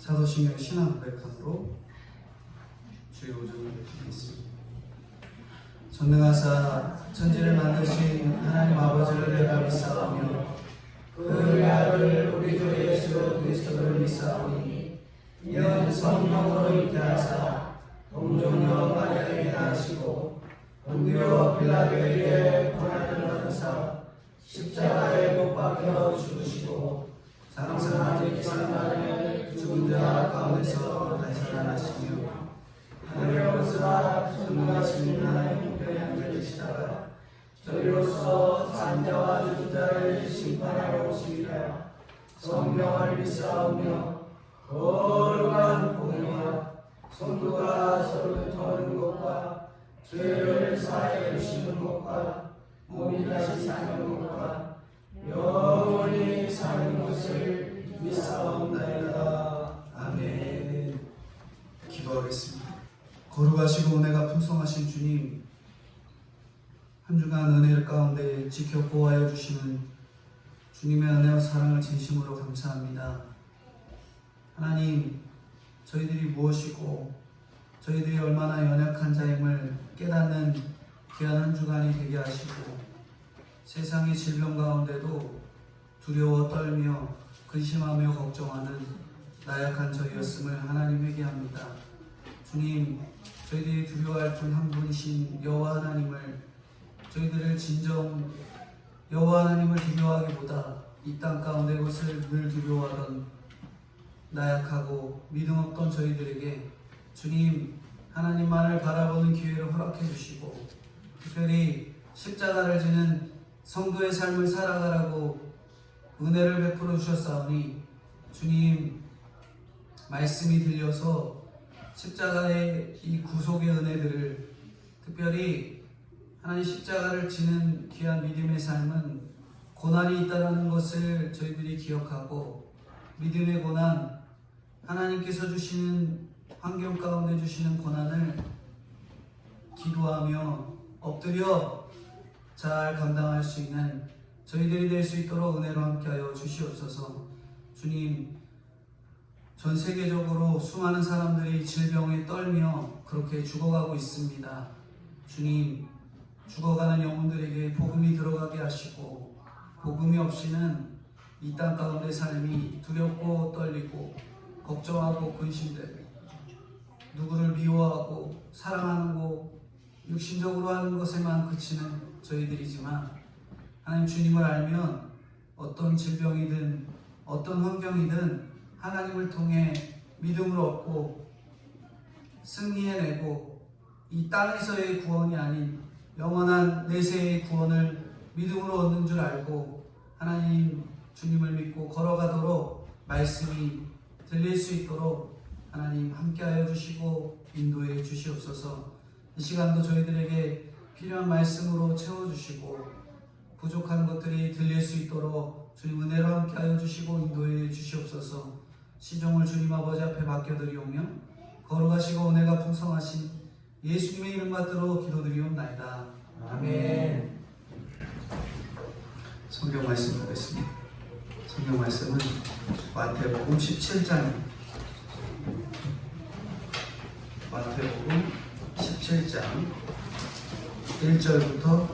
사도신경 신앙 고백함으로 주의 오전을 드리겠습니다. 전능하사 천지를 만드신 하나님 아버지를 내가 믿사오며 그 아들 우리 주 예수 그리스도를 믿사오니 이는 성령으로 잉태하사 동정녀 마리아에게 나시고 본디오 빌라도에게 고난을 받으사 십자가에 못 박혀 죽으시고 장사하지 기사날에 죽은 자 가운데서 다시 살아나시며 하늘에 오르사 전능하신 하나님 우편에 앉으시다가 저희로서 산자와 죽은 자를 심판하러 오시리라. 성령을 믿사오며 거룩한 공의와 성도가 서로 통하는 것과 죄를 사하여 주시는 것과 몸이 다시 사는 것과 영원히 사는 것을 믿사옵나이다. 아멘. 기도하겠습니다. 거룩하시고 은혜가 풍성하신 주님, 한 주간 은혜 가운데 지켜 보호하여 주시는 주님의 은혜와 사랑을 진심으로 감사합니다. 하나님, 저희들이 무엇이고 저희들이 얼마나 연약한 자임을 깨닫는 귀한 한 주간이 되게 하시고 세상의 질병 가운데도 두려워 떨며 근심하며 걱정하는 나약한 저희였음을 하나님 회개합니다. 주님, 저희들이 두려워할 분 한 분이신 여호와 하나님을, 저희들을 진정 여호와 하나님을 두려워하기보다 이 땅 가운데 것을 늘 두려워하던 나약하고 믿음 없던 저희들에게 주님 하나님만을 바라보는 기회를 허락해 주시고 특별히 십자가를 지는 성도의 삶을 살아가라고 은혜를 베풀어 주셨사오니 주님 말씀이 들려서 십자가의 이 구속의 은혜들을, 특별히 하나님 십자가를 지는 귀한 믿음의 삶은 고난이 있다는 것을 저희들이 기억하고 믿음의 고난, 하나님께서 주시는 환경 가운데 주시는 고난을 기도하며 엎드려 잘 감당할 수 있는 저희들이 될 수 있도록 은혜로 함께하여 주시옵소서. 주님, 전 세계적으로 수많은 사람들이 질병에 떨며 그렇게 죽어가고 있습니다. 주님, 죽어가는 영혼들에게 복음이 들어가게 하시고 복음이 없이는 이 땅 가운데 삶이 두렵고 떨리고 걱정하고 근심되고 누구를 미워하고 사랑하고 육신적으로 하는 것에만 그치는 저희들이지만 하나님 주님을 알면 어떤 질병이든 어떤 환경이든 하나님을 통해 믿음을 얻고 승리해내고 이 땅에서의 구원이 아닌 영원한 내세의 구원을 믿음으로 얻는 줄 알고 하나님 주님을 믿고 걸어가도록 말씀이 들릴 수 있도록 하나님 함께하여 주시고 인도해 주시옵소서. 이 시간도 저희들에게 필요한 말씀으로 채워주시고 부족한 것들이 들릴 수 있도록 주님 은혜로 함께하여 주시고 인도해 주시옵소서. 시종을 주님 아버지 앞에 맡겨드리오며 거룩하시고 은혜가 풍성하신 예수님의 이름 받들어 기도드리옵나이다. 아멘. 성경 말씀 보겠습니다. 성경 말씀은 마태복음 17장입니다. 마태복음 17장 1절부터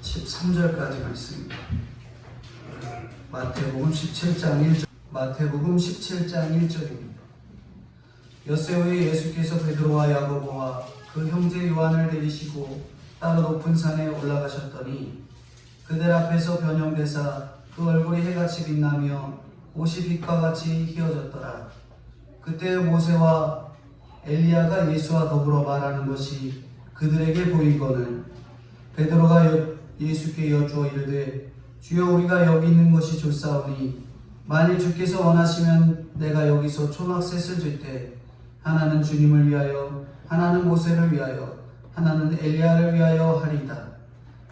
13절까지 말씀입니다. 마태복음 17장 1절입니다. 엿새 후에 예수께서 베드로와 야고보와 그 형제 요한을 데리시고 따로 높은 산에 올라가셨더니 그들 앞에서 변형되사 그 얼굴이 해같이 빛나며 옷이 빛과 같이 휘어졌더라. 그때 모세와 엘리야가 예수와 더불어 말하는 것이 그들에게 보이거늘 베드로가 예수께 여쭈어 이르되 주여 우리가 여기 있는 것이 좋사오니 만일 주께서 원하시면 내가 여기서 초막셋을 쥐되 하나는 주님을 위하여 하나는 모세를 위하여 하나는 엘리야를 위하여 하리이다.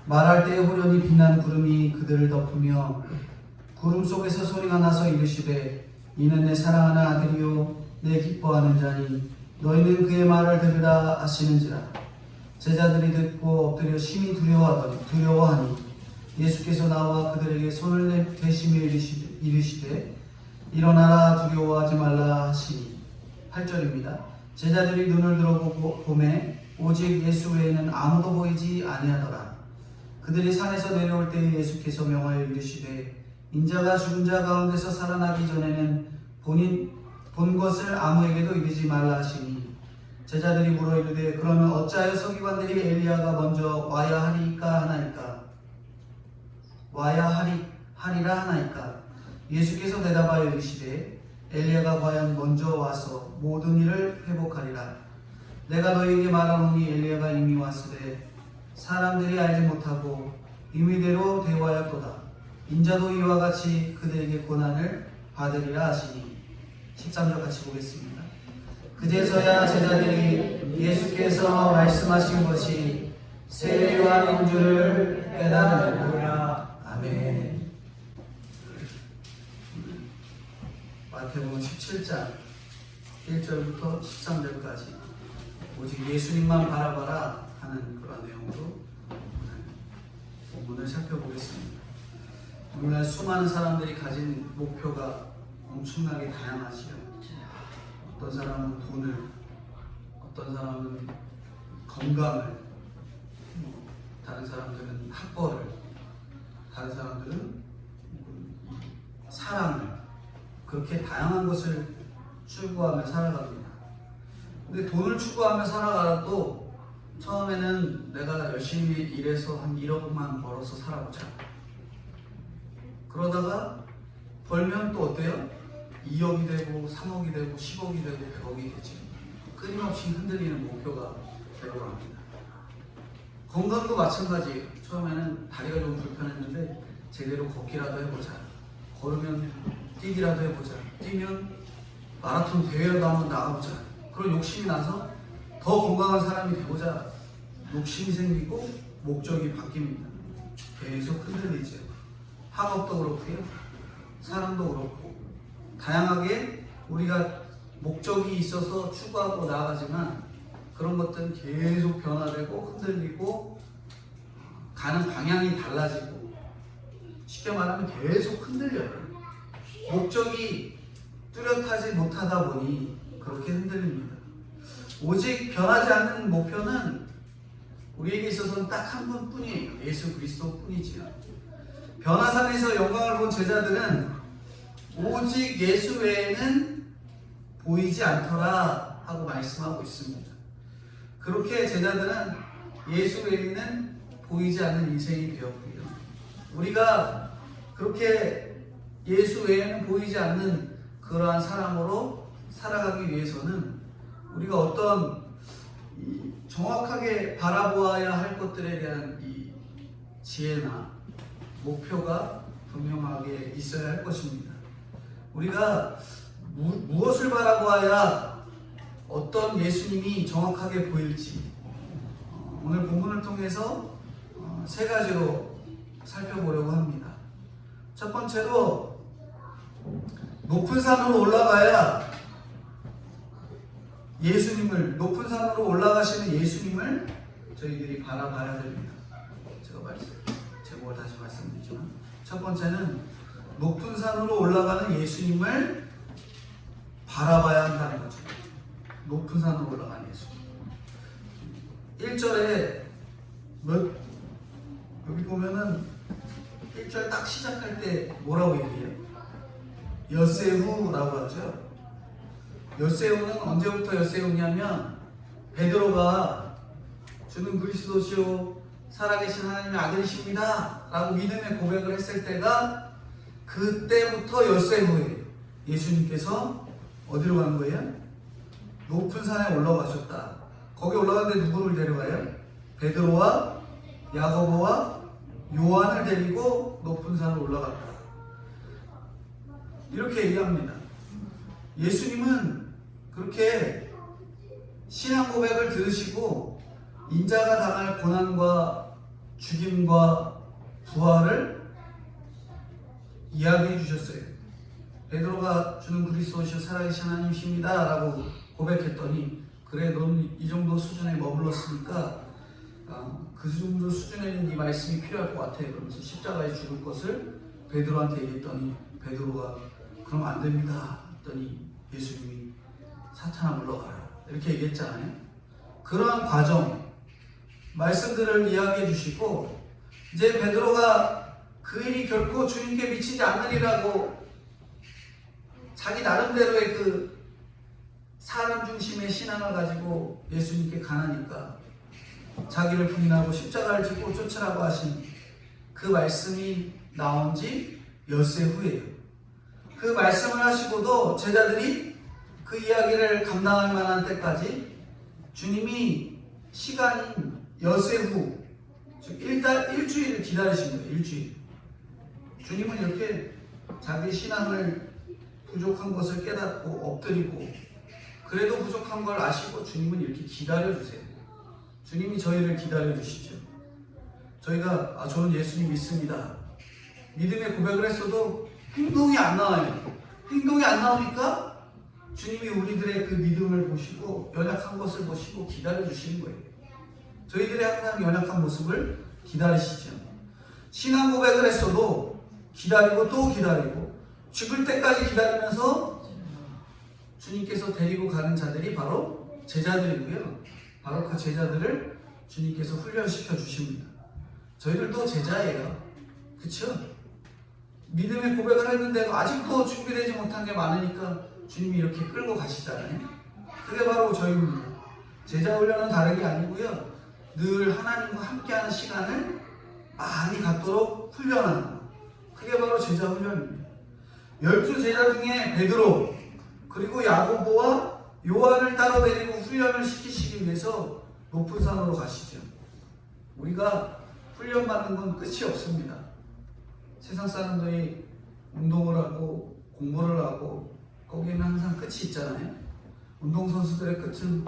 말할 때에 호련히 빛난 구름이 그들을 덮으며 구름 속에서 소리가 나서 이르시되 이는 내 사랑하는 아들이요 내 기뻐하는 자니 너희는 그의 말을 들으라 하시는지라. 제자들이 듣고 엎드려 심히 두려워하니 예수께서 나와 그들에게 손을 대시며 이르시되 일어나라 두려워하지 말라 하시니. 8절입니다. 제자들이 눈을 들어보고 보매 오직 예수 외에는 아무도 보이지 아니하더라. 그들이 산에서 내려올 때에 예수께서 명하여 이르시되 인자가 죽은 자 가운데서 살아나기 전에는 본 것을 아무에게도 이르지 말라 하시니. 제자들이 물어 이르되 그러면 어찌하여 서기관들이 엘리야가 먼저 와야 하리라 하나이까. 예수께서 대답하여 이르시되 엘리야가 과연 먼저 와서 모든 일을 회복하리라. 내가 너희에게 말하노니 엘리야가 이미 왔으되 사람들이 알지 못하고 임의대로 대화하였도다. 인자도 이와 같이 그들에게 고난을 받으리라 하시니. 13절 같이 보겠습니다. 그제서야 제자들이 예수께서 말씀하신 것이 새 요한인 줄을 깨달으리라. 아멘. 마태복음 17장 1절부터 13절까지 오직 예수님만 바라봐라 하는 그런 내용으로 오늘 본문을 살펴보겠습니다. 오늘날 수많은 사람들이 가진 목표가 엄청나게 다양하지요. 어떤 사람은 돈을, 어떤 사람은 건강을, 다른 사람들은 학벌을, 다른 사람들은 사랑을, 그렇게 다양한 것을 추구하며 살아갑니다. 근데 돈을 추구하며 살아가도 처음에는 내가 열심히 일해서 한 1억만 벌어서 살아보자. 그러다가 벌면 또 어때요? 2억이 되고 3억이 되고 10억이 되고 100억이 되지. 끊임없이 흔들리는 목표가 되려고 합니다. 건강도 마찬가지예요. 처음에는 다리가 좀 불편했는데 제대로 걷기라도 해보자. 걸으면 뛰기라도 해보자. 뛰면 마라톤 대회라도 한번 나가보자. 그런 욕심이 나서 더 건강한 사람이 되고자 욕심이 생기고 목적이 바뀝니다. 계속 흔들리죠. 학업도 그렇고요. 사람도 그렇고 다양하게 우리가 목적이 있어서 추구하고 나아가지만 그런 것들은 계속 변화되고 흔들리고 가는 방향이 달라지고 쉽게 말하면 계속 흔들려요. 목적이 뚜렷하지 못하다 보니 그렇게 흔들립니다. 오직 변하지 않는 목표는 우리에게 있어서는 딱 한 분뿐이에요. 예수 그리스도뿐이지요. 변화산에서 영광을 본 제자들은 오직 예수 외에는 보이지 않더라 하고 말씀하고 있습니다. 그렇게 제자들은 예수 외에는 보이지 않는 인생이 되었고요. 우리가 그렇게 예수 외에는 보이지 않는 그러한 사람으로 살아가기 위해서는 우리가 어떤 정확하게 바라보아야 할 것들에 대한 이 지혜나 목표가 분명하게 있어야 할 것입니다. 우리가 무엇을 바라보아야 어떤 예수님이 정확하게 보일지 오늘 본문을 통해서 세 가지로 살펴보려고 합니다. 첫 번째로 높은 산으로 올라가야 예수님을, 높은 산으로 올라가시는 예수님을 저희들이 바라봐야 됩니다. 제가 제목을 다시 말씀드리지만 첫 번째는 높은 산으로 올라가는 예수님을 바라봐야 한다는 거죠. 높은 산으로 올라가는 예수님. 1절에 여기 보면은 1절 딱 시작할 때 뭐라고 얘기해요? 엿새후라고 하죠. 엿새후는 언제부터 엿새후냐면 베드로가 주는 그리스도시요 살아계신 하나님의 아들이십니다 라고 믿음의 고백을 했을 때가 그때부터 엿새후예요. 예수님께서 어디로 간 거예요? 높은 산에 올라가셨다. 거기 올라갔는데 누구를 데려가요? 베드로와 야고보와 요한을 데리고 높은 산으로 올라갔다. 이렇게 얘기합니다. 예수님은 그렇게 신앙 고백을 들으시고 인자가 당할 고난과 죽임과 부활을 이야기해 주셨어요. 베드로가 주는 그리스도시요 살아계신 하나님이십니다 라고 고백했더니 그래 넌 이 정도 수준에 머물렀으니까 그 정도 수준에는 이 말씀이 필요할 것 같아. 그러면서 십자가에 죽을 것을 베드로한테 얘기했더니 베드로가 그럼 안 됩니다 했더니 예수님이 사탄아 물러가라 이렇게 얘기했잖아요. 그러한 과정 말씀들을 이야기해 주시고 이제 베드로가 그 일이 결코 주님께 미치지 않으리라고 자기 나름대로의 그 사람 중심의 신앙을 가지고 예수님께 가나니까 자기를 부인하고 십자가를 지고 쫓으라고 하신 그 말씀이 나온 지 엿새 후에요. 그 말씀을 하시고도 제자들이 그 이야기를 감당할 만한 때까지 주님이 시간인 엿새 후 즉 일주일을 기다리신 거예요. 일주일. 주님은 이렇게 자기 신앙을 부족한 것을 깨닫고 엎드리고 그래도 부족한 걸 아시고 주님은 이렇게 기다려주세요. 주님이 저희를 기다려주시죠. 저희가 저는 예수님 믿습니다. 믿음의 고백을 했어도 행동이 안 나와요. 행동이 안 나오니까 주님이 우리들의 그 믿음을 보시고 연약한 것을 보시고 기다려주시는 거예요. 저희들의 항상 연약한 모습을 기다리시죠. 신앙 고백을 했어도 기다리고 또 기다리고 죽을 때까지 기다리면서 주님께서 데리고 가는 자들이 바로 제자들이고요. 바로 그 제자들을 주님께서 훈련시켜 주십니다. 저희들도 제자예요. 그쵸? 믿음의 고백을 했는데도 아직도 준비되지 못한 게 많으니까 주님이 이렇게 끌고 가시잖아요. 그게 바로 저희입니다. 제자 훈련은 다른 게 아니고요. 늘 하나님과 함께하는 시간을 많이 갖도록 훈련하는 것. 그게 바로 제자 훈련입니다. 12제자 중에 베드로 그리고 야고보와 요한을 따로 데리고 훈련을 시키시기 위해서 높은 산으로 가시죠. 우리가 훈련받는 건 끝이 없습니다. 세상 사람들이 운동을 하고 공부를 하고 거기에는 항상 끝이 있잖아요. 운동선수들의 끝은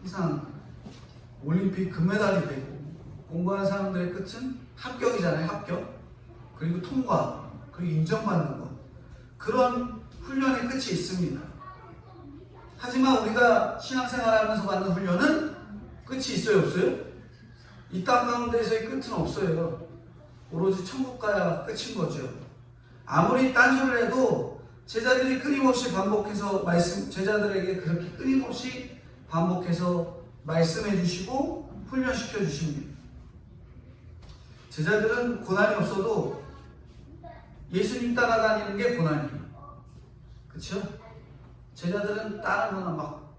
항상 올림픽 금메달이 되고 공부하는 사람들의 끝은 합격이잖아요. 합격. 그리고 통과. 그리고 인정받는 것. 그런 훈련의 끝이 있습니다. 하지만 우리가 신앙생활하면서 받는 훈련은 끝이 있어요? 없어요? 이 땅 가운데서의 끝은 없어요. 오로지 천국 가야 끝인 거죠. 아무리 딴소리를 해도 제자들이 끊임없이 반복해서 제자들에게 그렇게 끊임없이 반복해서 말씀해 주시고 훈련시켜 주십니다. 제자들은 고난이 없어도 예수님 따라다니는 게 고난이에요. 그쵸? 제자들은 다른 거나 막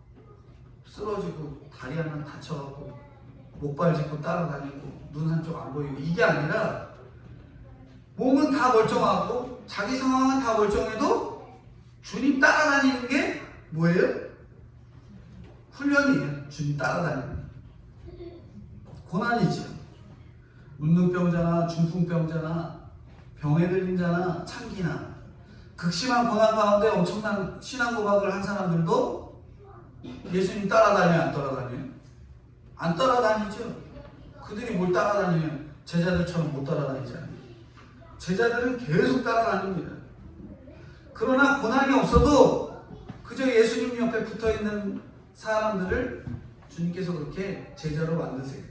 쓰러지고 다리 하나 다쳐갖고 목발 짚고 따라다니고 눈 한쪽 안 보이고 이게 아니라 몸은 다 멀쩡하고 자기 상황은 다 멀쩡해도 주님 따라다니는 게 뭐예요? 훈련이에요. 주님 따라다니는 고난이죠. 문둥병자나 중풍병자나 병에 들린 자나 창기나 극심한 고난 가운데 엄청난 신앙 고백을 한 사람들도 예수님 따라다녀요? 안 따라다녀요? 안 따라다니죠. 그들이 뭘 따라다니면 제자들처럼 못 따라다니잖아요. 제자들은 계속 따라다닙니다. 그러나 고난이 없어도 그저 예수님 옆에 붙어있는 사람들을 주님께서 그렇게 제자로 만드세요.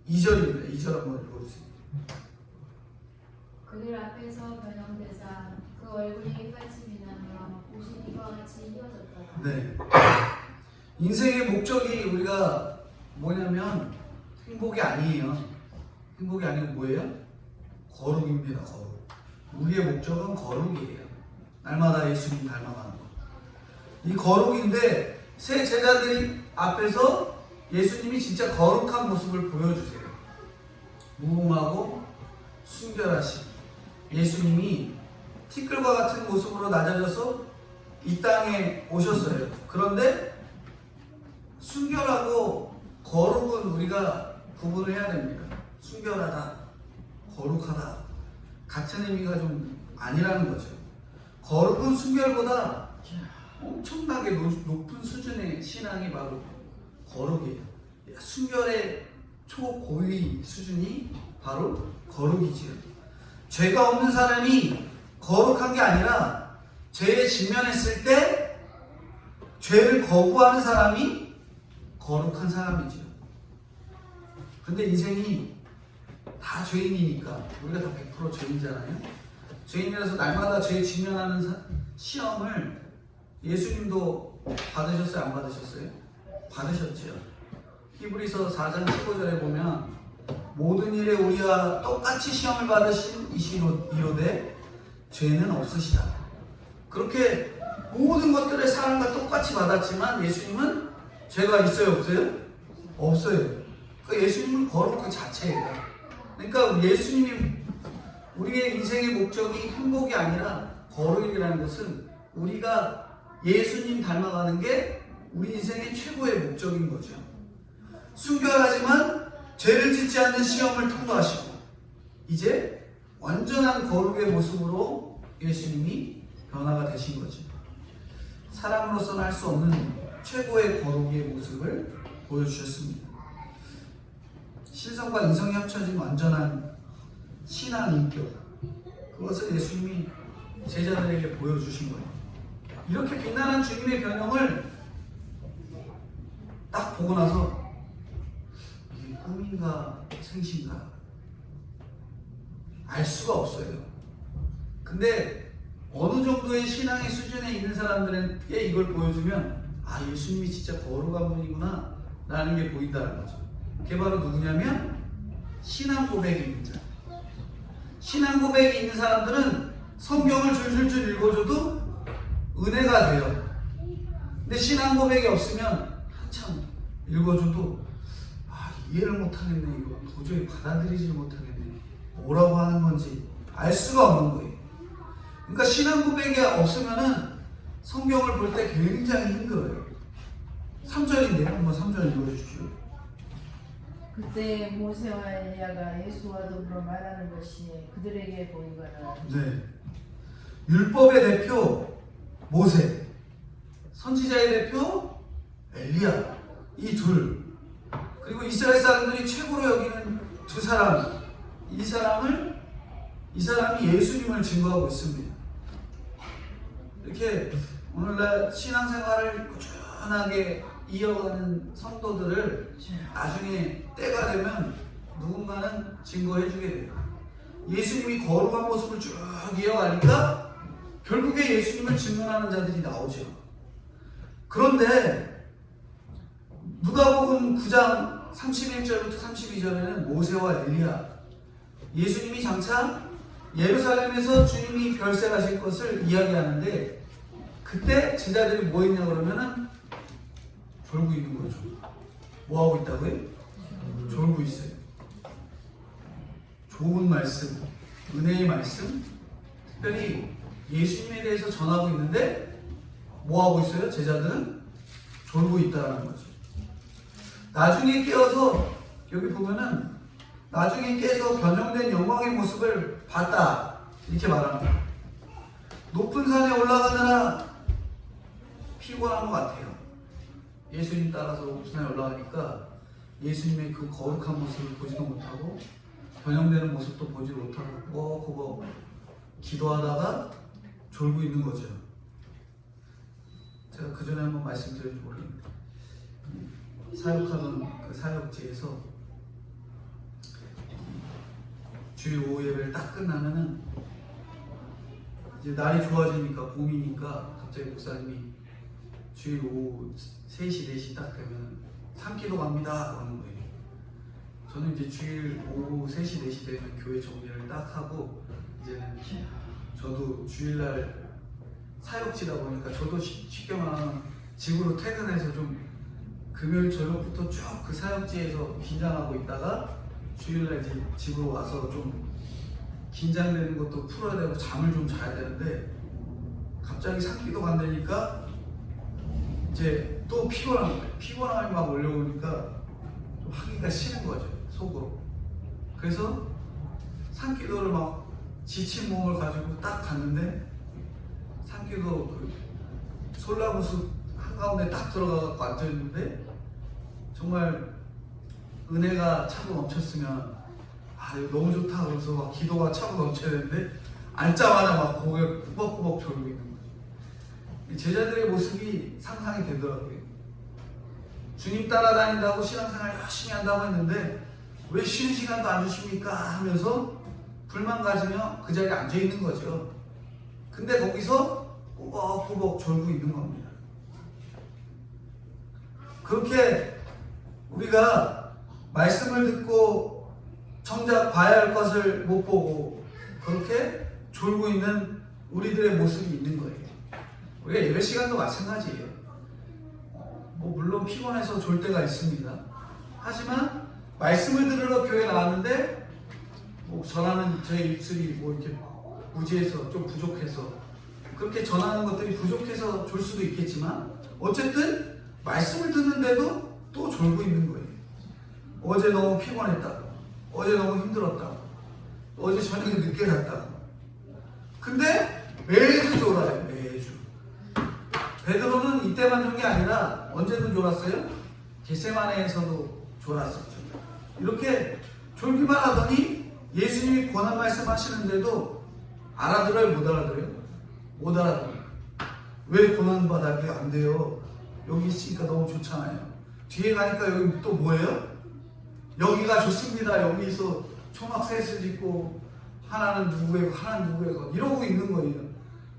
2절입니다. 2절 한번 읽어주세요. 그들 앞에서 변형되사 그 얼굴이 빨침이 나며 옷이 이와 같이 휘어졌더라. 네. 인생의 목적이 우리가 뭐냐면 행복이 아니에요. 행복이 아니고 뭐예요? 거룩입니다. 거룩. 우리의 목적은 거룩이에요. 날마다 예수님 닮아가는 것. 이 거룩인데 새 제자들이 앞에서 예수님이 진짜 거룩한 모습을 보여주세요. 무음하고 순결하신 예수님이 티끌과 같은 모습으로 낮아져서 이 땅에 오셨어요. 그런데 순결하고 거룩은 우리가 구분을 해야 됩니다. 순결하다, 거룩하다 같은 의미가 좀 아니라는 거죠. 거룩은 순결보다 엄청나게 높은 수준의 신앙이 바로 거룩이에요. 순결의 초고위 수준이 바로 거룩이지요. 죄가 없는 사람이 거룩한 게 아니라 죄에 직면했을 때 죄를 거부하는 사람이 거룩한 사람이죠. 근데 인생이 다 죄인이니까 우리가 다 100% 죄인이잖아요. 죄인이라서 날마다 죄에 직면하는 시험을 예수님도 받으셨어요? 안 받으셨어요? 받으셨죠. 히브리서 4장 15절에 보면 모든 일에 우리와 똑같이 시험을 받으신 이시로되 죄는 없으시다. 그렇게 모든 것들의 사랑과 똑같이 받았지만 예수님은 죄가 있어요? 없어요? 없어요. 그러니까 예수님은 거룩 그 자체예요. 그러니까 예수님이 우리의 인생의 목적이 행복이 아니라 거룩이라는 것은 우리가 예수님 닮아가는 게 우리 인생의 최고의 목적인 거죠. 순결하지만 죄를 짓지 않는 시험을 통과하시고 이제 완전한 거룩의 모습으로 예수님이 변화가 되신 거죠. 사람으로서는 할 수 없는 최고의 거룩의 모습을 보여주셨습니다. 신성과 인성이 합쳐진 완전한 신앙 인격, 그것을 예수님이 제자들에게 보여주신 거예요. 이렇게 빛나는 주님의 변형을 딱 보고 나서 이게 꿈인가 생신가 알 수가 없어요. 근데 어느 정도의 신앙의 수준에 있는 사람들에게 이걸 보여주면 아, 예수님이 진짜 거룩한 분이구나 라는 게 보인다는 거죠. 그게 바로 누구냐면 신앙 고백이 있는 자. 신앙 고백이 있는 사람들은 성경을 줄줄줄 읽어줘도 은혜가 돼요. 근데 신앙 고백이 없으면 한참 읽어줘도 아, 이해를 못하겠네. 이거 도저히 받아들이지 못하겠네. 뭐라고 하는 건지 알 수가 없는 거예요. 그러니까 신앙 고백이 없으면은 성경을 볼 때 굉장히 힘들어요. 3절인데요. 한번 3절 읽어주십시오. 그때 모세와 엘리야가 예수와 더불어 말하는 것이 그들에게 보이거늘 네. 율법의 대표 모세, 선지자의 대표 엘리야, 이 둘, 그리고 이스라엘 사람들이 최고로 여기는 두 사람, 이 사람이 예수님을 증거하고 있습니다. 이렇게 오늘날 신앙생활을 꾸준하게 이어가는 성도들을 나중에 때가 되면 누군가는 증거해 주게 돼요. 예수님이 거룩한 모습을 쭉 이어가니까 결국에 예수님을 증언하는 자들이 나오죠. 그런데 누가복음 9장 31절부터 32절에는 모세와 엘리야, 예수님이 장차 예루살렘에서 주님이 별세하실 것을 이야기하는데 그때 제자들이 뭐 했냐 그러면은 졸고 있는 거죠. 뭐 하고 있다고요? 졸고 있어요. 좋은 말씀, 은혜의 말씀, 특별히 예수님에 대해서 전하고 있는데 뭐 하고 있어요? 제자들은 졸고 있다라는 거죠. 나중에 깨어서 여기 보면은 나중에 깨서 변형된 영광의 모습을 봤다 이렇게 말합니다. 높은 산에 올라가느라 피곤한 것 같아요. 예수님 따라서 높은 산에 올라가니까 예수님의 그 거룩한 모습을 보지도 못하고 변형되는 모습도 보지 못하고 그거 기도하다가 졸고 있는 거죠. 제가 그 전에 한번 말씀드렸는지 모르겠는데 사역하던 그 사역지에서 주일 오후 예배를 딱 끝나면은 이제 날이 좋아지니까 봄이니까 갑자기 목사님이 주일 오후 3시, 4시 딱 되면 산기도 갑니다 하는 거예요. 저는 이제 주일 오후 3시, 4시 되면 교회 정리를 딱 하고 이제는 저도 주일날 사역지다 보니까 저도 쉽게 말하면 집으로 퇴근해서 좀 금요일 저녁부터 쭉 그 사역지에서 긴장하고 있다가 주일날 이제 집으로 와서 좀 긴장되는 것도 풀어야 되고 잠을 좀 자야 되는데 갑자기 산기도 간다니까 이제 또 피곤함이 막 올려오니까 좀 하기가 싫은 거죠, 속으로. 그래서 산기도를 막 지친 몸을 가지고 딱 갔는데 산기도 그 솔나무숲 한가운데 딱 들어가서 앉아있는데 정말 은혜가 차고 넘쳤으면 아 이거 너무 좋다 그래서 막 기도가 차고 넘쳐야 되는데 앉자마자 막 고개 꾸벅꾸벅 졸고 있는 거예요. 제자들의 모습이 상상이 되더라고요. 주님 따라다닌다고 신앙생활 열심히 한다고 했는데 왜 쉬는 시간도 안 주십니까 하면서 불만 가지며 그 자리에 앉아있는 거죠. 근데 거기서 꾸벅꾸벅 졸고 있는 겁니다. 그렇게 우리가 말씀을 듣고 정작 봐야 할 것을 못 보고 그렇게 졸고 있는 우리들의 모습이 있는 거예요. 우리가 예배 시간도 마찬가지예요. 뭐 물론 피곤해서 졸 때가 있습니다. 하지만 말씀을 들으러 교회 나왔는데 뭐 전하는 제 입술이 뭐 이렇게 무지해서 좀 부족해서 그렇게 전하는 것들이 부족해서 졸 수도 있겠지만 어쨌든 말씀을 듣는데도 또 졸고 있는 거예요. 어제 너무 피곤했다고, 어제 너무 힘들었다고, 어제 저녁에 늦게 잤다고. 근데 매주 졸아요. 매주. 베드로는 이때만 졸 게 아니라 언제든 졸았어요. 겟세마네에서도 졸았었죠. 이렇게 졸기만 하더니 예수님이 권한 말씀하시는데도 알아들어요? 못 알아들어요? 못 알아들어요. 왜 고난받아야 안 돼요? 여기 있으니까 너무 좋잖아요. 뒤에 가니까 여기 또 뭐예요? 여기가 좋습니다. 여기서 초막셋을 짓고 하나는 누구의 거, 하나는 누구의 거 이러고 있는 거예요.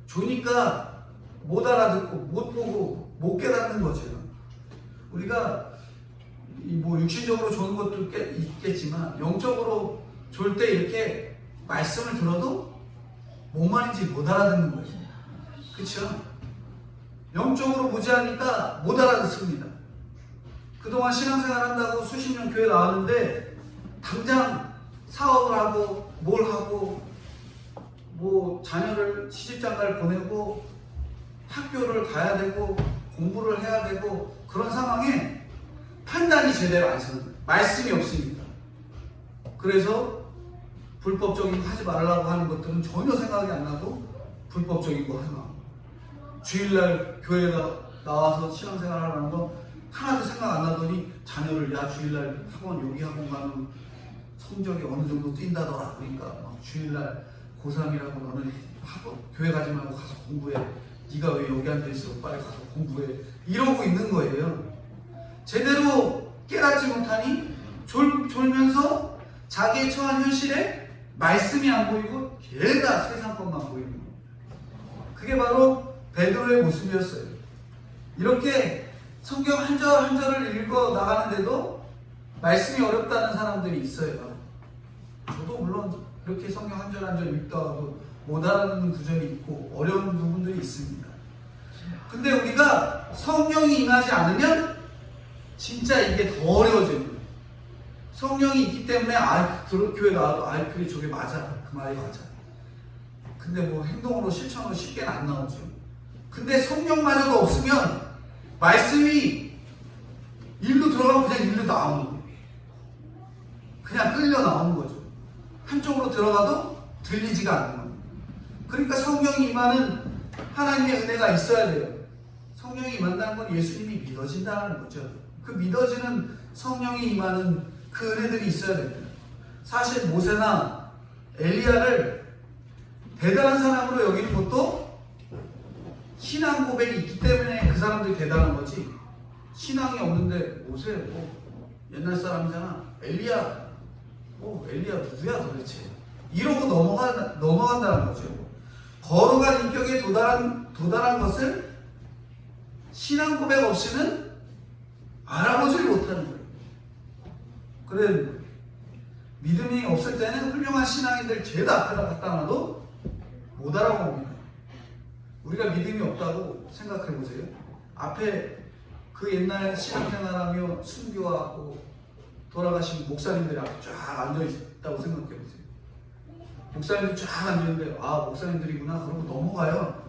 좋으니까 못 알아듣고 못 보고 못 깨닫는 거죠. 우리가 뭐 육신적으로 좋은 것도 있겠지만 영적으로 졸 때 이렇게 말씀을 들어도 뭔 말인지 못 알아듣는 거죠. 그렇죠? 영적으로 무지하니까 못 알아듣습니다. 그동안 신앙생활 한다고 수십 년 교회 나왔는데 당장 사업을 하고 뭘 하고 뭐 자녀를 시집장가를 보내고 학교를 가야 되고 공부를 해야 되고 그런 상황에 판단이 제대로 안 서는 거예요. 말씀이 없으니까. 그래서 불법적인 거 하지 말라고 하는 것들은 전혀 생각이 안 나고 불법적인 거 하고 주일날 교회 나와서 신앙생활 하라는 거 하나도 생각 안 나더니 자녀를 야 주일날 학원 여기 학원 가면 성적이 어느 정도 뛴다더라. 그러니까 막 주일날 고3이라고 너는 학원 교회 가지 말고 가서 공부해. 네가 왜 여기 앉아있어? 빨리 가서 공부해. 이러고 있는 거예요. 제대로 깨닫지 못하니 졸면서 자기의 처한 현실에 말씀이 안 보이고 죄다 세상 것만 보이는 거예요. 그게 바로 베드로의 모습이었어요. 이렇게 성경 한 절 한 절을 읽어 나가는데도 말씀이 어렵다는 사람들이 있어요. 저도 물론 그렇게 성경 한 절 한 절 읽다가도 못 알아듣는 구절이 있고 어려운 부분들이 있습니다. 근데 우리가 성령이 임하지 않으면 진짜 이게 더 어려워져요. 성령이 있기 때문에 교회 나와도 그래 저게 맞아. 그 말이 맞아. 근데 뭐 행동으로 실천으로 쉽게는 안 나오죠. 근데 성령마저도 없으면 말씀이 일로 들어가면 그냥 일로 나오는 거예요. 그냥 끌려 나오는 거죠. 한쪽으로 들어가도 들리지가 않는 거예요. 그러니까 성령이 임하는 하나님의 은혜가 있어야 돼요. 성령이 임한다는 건 예수님이 믿어진다는 거죠. 그 믿어지는 성령이 임하는 그 은혜들이 있어야 됩니다. 사실 모세나 엘리야를 대단한 사람으로 여기는 것도 신앙 고백이 있기 때문에 그 사람들이 대단한 거지. 신앙이 없는데 모세 뭐 옛날 사람이잖아. 엘리야 엘리야 누구야 도대체? 이러고 넘어간다는 거죠. 거룩한 인격에 도달한 것을 신앙 고백 없이는 알아보질 못하는 거예요. 그래 믿음이 없을 때는 훌륭한 신앙인들 죄다 앞에다 갖다 놔도 못 알아봅니다. 우리가 믿음이 없다고 생각해 보세요. 앞에 그 옛날 신앙생활하며 순교하고 돌아가신 목사님들이 앞에 쫙 앉아있다고 생각해 보세요. 목사님들 쫙 앉아있는데 목사님들이구나 그러고 넘어가요.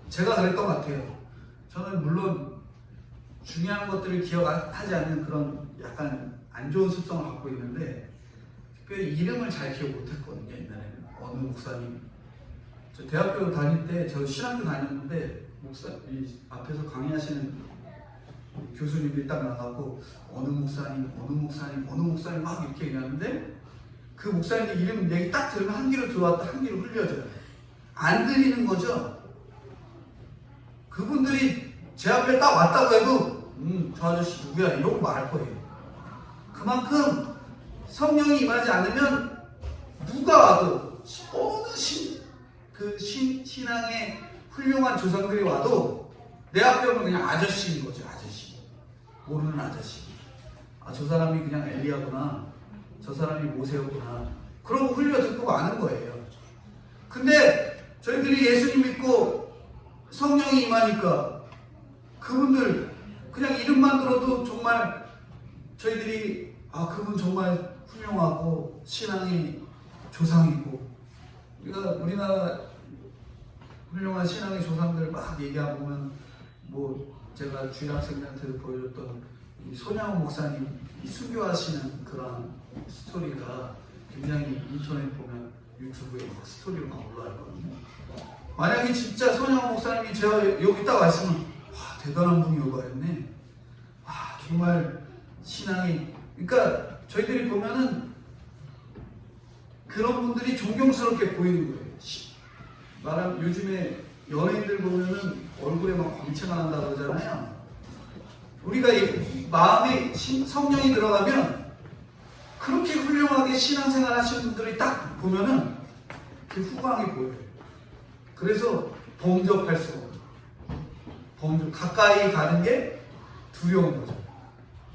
제가 그랬던 것 같아요. 저는 물론 중요한 것들을 기억하지 않는 그런 약간 안 좋은 습성을 갖고 있는데 특별히 이름을 잘 기억 못했거든요. 옛날에는 어느 목사님 저 대학교 다닐 때 저 신학교 다녔는데 앞에서 강의하시는 교수님들이 딱 나가고 어느 목사님 막 이렇게 얘기하는데 그 목사님들 이름 얘기 딱 들으면 한 귀로 들어왔다 한 귀로 흘려져요. 안 들리는 거죠. 그분들이 제 앞에 딱 왔다고 해도 저 아저씨 누구야 이러고 말할 거예요. 그만큼 성령이 임하지 않으면 누가 와도 어느 신앙의 훌륭한 조상들이 와도 내 앞에 오면 그냥 아저씨인 거죠. 아저씨. 모르는 아저씨. 아, 저 사람이 그냥 엘리야구나. 저 사람이 모세였구나. 그러고 흘려 듣고 마는 거예요. 근데 저희들이 예수님 믿고 성령이 임하니까 그분들 그냥 이름만 들어도 정말 저희들이 아, 그분 정말 훌륭하고 신앙이 조상이고 우리나라 훌륭한 신앙의 조상들 막 얘기하면 뭐 제가 주일 학생들한테 보여줬던 이 손양호 목사님 이 순교하시는 그런 스토리가 굉장히 인터넷 보면 유튜브에 막 스토리로 막 올라왔거든요. 만약에 진짜 손양호 목사님이 제가 여기 딱 왔으면 와, 대단한 분이 오가였네. 와, 정말 신앙이 그러니까 저희들이 보면은 그런 분들이 존경스럽게 보이는 거예요. 말하면 요즘에 연예인들 보면은 얼굴에 막 광채가 난다 그러잖아요. 우리가 마음에 성령이 들어가면 그렇게 훌륭하게 신앙생활 하시는 분들이 딱 보면은 그 후광이 보여요. 그래서 범접할 수가 없어요. 가까이 가는 게 두려운 거죠.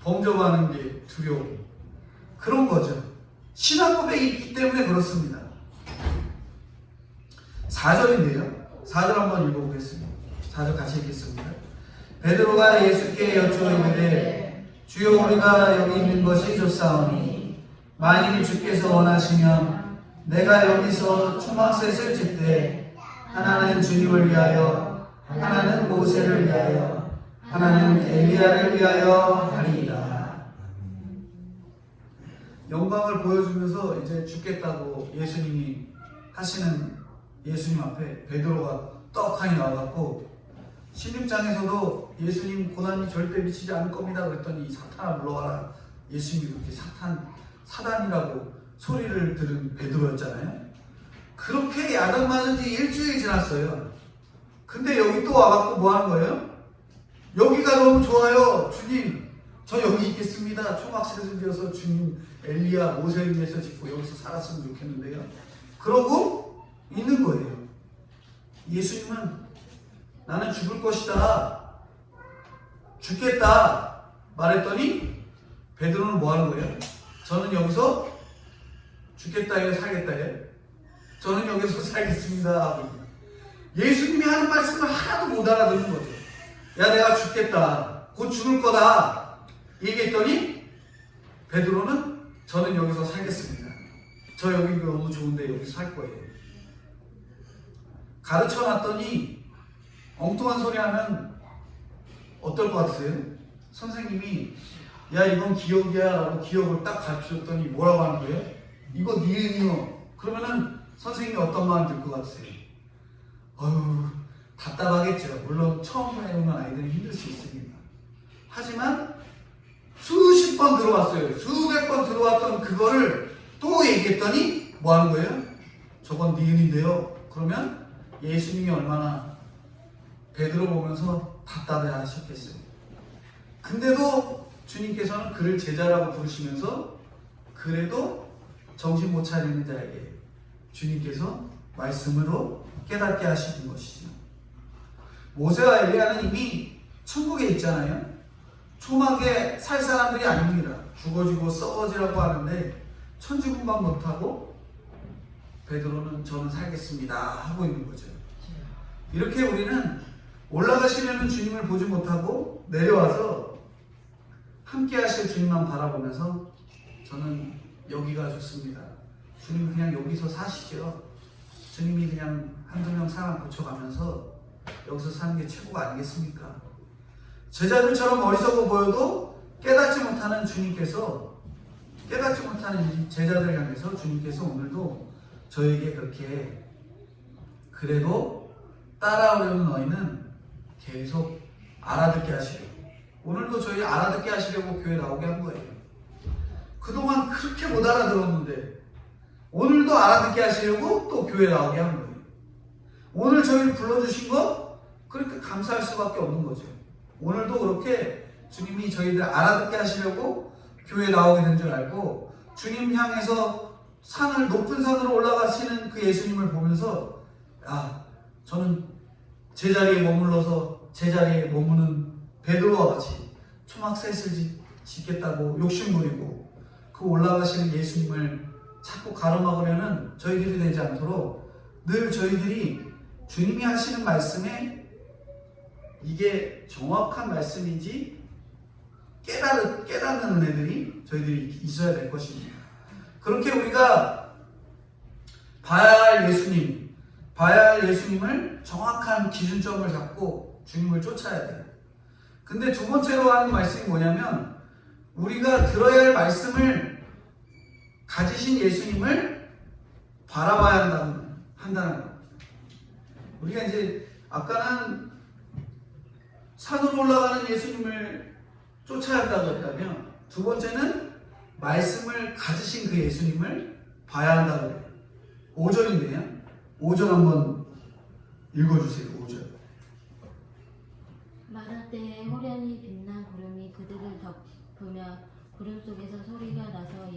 범접하는 게 두려운 그런 거죠. 신앙 고백이 있기 때문에 그렇습니다. 4절인데요. 4절 한번 읽어보겠습니다. 4절 같이 읽겠습니다. 베드로가 예수께 여쭈어이르되 주여 우리가 여기 있는 것이 좋사오니 만일 주께서 원하시면 내가 여기서 초막셋을 짓되 하나는 주님을 위하여 하나는 모세를 위하여 하나는 엘리야를 위하여 하리이다. 영광을 보여주면서 이제 죽겠다고 예수님이 하시는 예수님 앞에 베드로가 떡하니 나와갖고 16장에서도 예수님 고난이 절대 미치지 않을 겁니다 그랬더니 사탄아 물러가라. 예수님이 그렇게 사단이라고 소리를 들은 베드로였잖아요. 그렇게 야단 맞은 지 일주일이 지났어요. 근데 여기 또 와갖고 뭐 하는 거예요? 여기가 너무 좋아요. 주님 저 여기 있겠습니다. 초막셋을 지어서 주님 엘리야 모세를 위해서 짓고 여기서 살았으면 좋겠는데요. 그러고 있는 거예요. 예수님은 나는 죽을 것이다. 죽겠다. 말했더니 베드로는 뭐 하는 거예요? 저는 여기서 죽겠다예요? 살겠다예요? 저는 여기서 살겠습니다. 예수님이 하는 말씀을 하나도 못 알아듣는 거죠. 야 내가 죽겠다. 곧 죽을 거다. 얘기했더니 베드로는 저는 여기서 살겠습니다. 저 여기 너무 좋은데 여기서 살 거예요. 가르쳐 놨더니 엉뚱한 소리 하면 어떨 것 같으세요? 선생님이 야 이건 기억이야 라고 기억을 딱 가르쳐줬더니 뭐라고 하는 거예요? 이거 니은이요. 그러면은 선생님이 어떤 마음 들 것 같으세요? 어휴 답답하겠죠. 물론 처음 해오는 아이들은 힘들 수 있습니다. 하지만 수십 번 들어왔어요. 수백 번 들어왔던 그거를 또 얘기했더니 뭐 하는 거예요? 저건 니은인데요. 그러면 예수님이 얼마나 베드로 보면서 답답해 하셨겠어요. 근데도 주님께서는 그를 제자라고 부르시면서 그래도 정신 못 차리는 자에게 주님께서 말씀으로 깨닫게 하시는 것이죠. 모세와 엘리야는 이미 천국에 있잖아요. 초막에 살 사람들이 아닙니다. 죽어지고 썩어지라고 하는데 천지분간 못하고 베드로는 저는 살겠습니다 하고 있는 거죠. 이렇게 우리는 올라가시려는 주님을 보지 못하고 내려와서 함께 하실 주님만 바라보면서 저는 여기가 좋습니다. 주님 그냥 여기서 사시죠. 주님이 그냥 한두 명 사람 고쳐가면서 여기서 사는 게 최고가 아니겠습니까? 제자들처럼 어리석어 보여도 깨닫지 못하는 주님께서 깨닫지 못하는 제자들 향해서 주님께서 오늘도 저에게 그렇게 그래도 따라오려는 너희는 계속 알아듣게 하시려고 오늘도 저희 알아듣게 하시려고 교회 나오게 한 거예요. 그동안 그렇게 못 알아들었는데 오늘도 알아듣게 하시려고 또 교회 나오게 한 거예요. 오늘 저희를 불러주신 거 그렇게 감사할 수밖에 없는 거죠. 오늘도 그렇게 주님이 저희들 알아듣게 하시려고 교회 나오게 된 줄 알고 주님 향해서 높은 산으로 올라가시는 그 예수님을 보면서 저는 제자리에 머물러서 제자리에 머무는 베드로와 같이 초막셋을 짓겠다고 욕심부리고 그 올라가시는 예수님을 자꾸 가로막으려는 저희들이 되지 않도록 늘 저희들이 주님이 하시는 말씀에 이게 정확한 말씀인지 깨닫는 은혜들이 저희들이 있어야 될 것입니다. 그렇게 우리가 봐야 할 예수님을 정확한 기준점을 잡고 주님을 쫓아야 돼요. 근데 두 번째로 하는 말씀이 뭐냐면 우리가 들어야 할 말씀을 가지신 예수님을 바라봐야 한다는 겁니다. 우리가 이제 아까는 산으로 올라가는 예수님을 쫓아야 한다고 했다면 두 번째는 말씀을 가지신 그 예수님을 봐야 한다고 해요. 5절인데요. 5절 한번 읽어주세요. 5절. 말할 때에 호련히 빛난 구름이 그들을 덮으며 구름 속에서 소리가 나서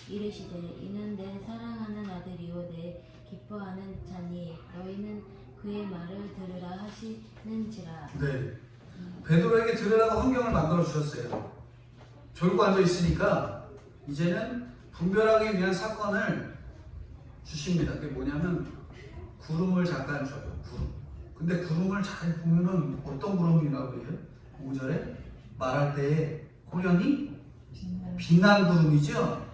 이르시되 이는 내 사랑하는 아들이요 내 기뻐하는 자니 너희는 그의 말을 들으라 하시는지라. 네. 베드로에게 들으라고 환경을 만들어 주셨어요. 졸고 앉아 있으니까 이제는 분별하기 위한 사건을 주십니다. 그게 뭐냐면 구름을 잠깐 줘요. 구름. 근데 구름을 잘 보면은 어떤 구름이라고 해요? 5절에 말할 때에 호련히 빛난 구름이죠.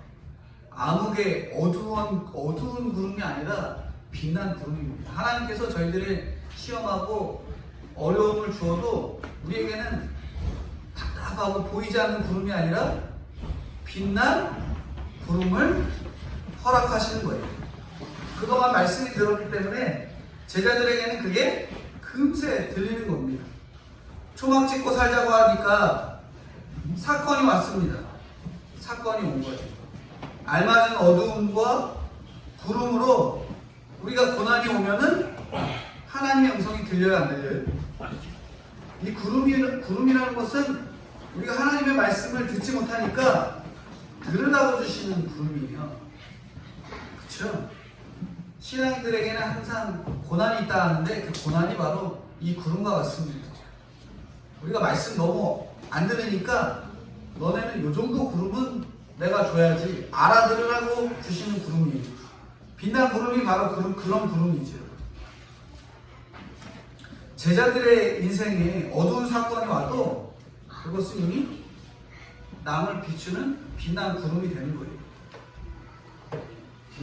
암흑의 어두운 구름이 아니라 빛난 구름입니다. 하나님께서 저희들의 시험하고 어려움을 주어도 우리에게는 답답하고 보이지 않는 구름이 아니라 빛난 구름을 허락하시는 거예요. 그동안 말씀이 들었기 때문에 제자들에게는 그게 금세 들리는 겁니다. 초막 짓고 살자고 하니까 사건이 왔습니다. 사건이 온 거예요. 알맞은 어두움과 구름으로 우리가 고난이 오면은 하나님의 음성이 들려요, 안 들려요? 이 구름이라는 것은 우리가 하나님의 말씀을 듣지 못하니까 들으라고 주시는 구름이에요. 그렇죠? 신앙인들에게는 항상 고난이 있다 하는데 그 고난이 바로 이 구름과 같습니다. 우리가 말씀 너무 안 들으니까 너네는 이 정도 구름은 내가 줘야지 알아들으라고 주시는 구름이에요. 빛난 구름이 바로 그런 구름이죠. 제자들의 인생에 어두운 사건이 와도 그것은 이미 남을 비추는 빛난 구름이 되는 거예요.